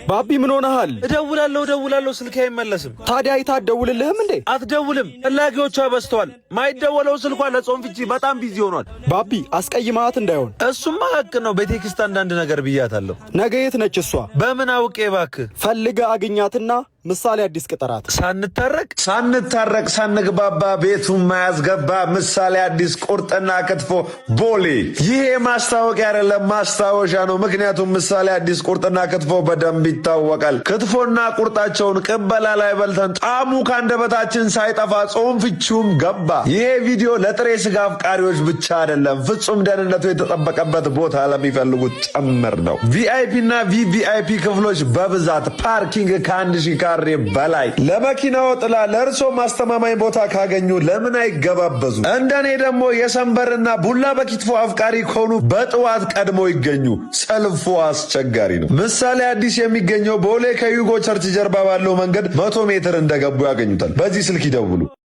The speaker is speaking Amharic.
ባቢ ምን ሆነሃል? እደውላለሁ ስልኬ አይመለስም። ታዲያ አይታ አትደውልልህም እንዴ? አትደውልም፣ ፈላጊዎቿ በዝተዋል። ማይደወለው ስልኳ ለጾም ፍቺ በጣም ቢዚ ሆኗል። ባቢ አስቀይማት እንዳይሆን። እሱማ ሀቅ ነው። በቴክስት አንዳንድ ነገር ብያታለሁ። ነገ የት ነች እሷ? በምን አውቄ እባክህ። ፈልገ አግኛትና ምሳሌ አዲስ ቅጠራት። ሳንታረቅ ሳንግባባ ቤቱን ማያስገባ ምሳሌ አዲስ ቁርጥና ክትፎ ቦሌ። ይሄ ማስታወቂያ አይደለም ማስታወሻ ነው። ምክንያቱም ምሳሌ አዲስ ቁርጥና ክትፎ በደንብ ይታወቃል። ክትፎና ቁርጣቸውን ቅበላ ላይ በልተን ጣዕሙ ከአንደበታችን ሳይጠፋ ጾም ፍቺውም ገባ። ይሄ ቪዲዮ ለጥሬ ስጋ አፍቃሪዎች ብቻ አይደለም፣ ፍጹም ደህንነቱ የተጠበቀበት ቦታ ለሚፈልጉት ጭምር ነው። ቪአይፒ እና ቪቪአይፒ ክፍሎች በብዛት ፓርኪንግ ከ1000 ካሬ በላይ ለመኪናው ጥላ ለእርሶ ማስተማማኝ ቦታ ካገኙ ለምን አይገባበዙ? እንደኔ ደግሞ የሰንበርና ቡላ በኪትፎ አፍቃሪ ከሆኑ በጥዋት ቀድሞ ይገኙ። ሰልፉ አስቸጋሪ ነው። ምሳሌ አዲስ የሚገኘው ቦሌ ከዩጎ ቸርች ጀርባ ባለው መንገድ 100 ሜትር እንደገቡ ያገኙታል። በዚህ ስልክ ይደውሉ።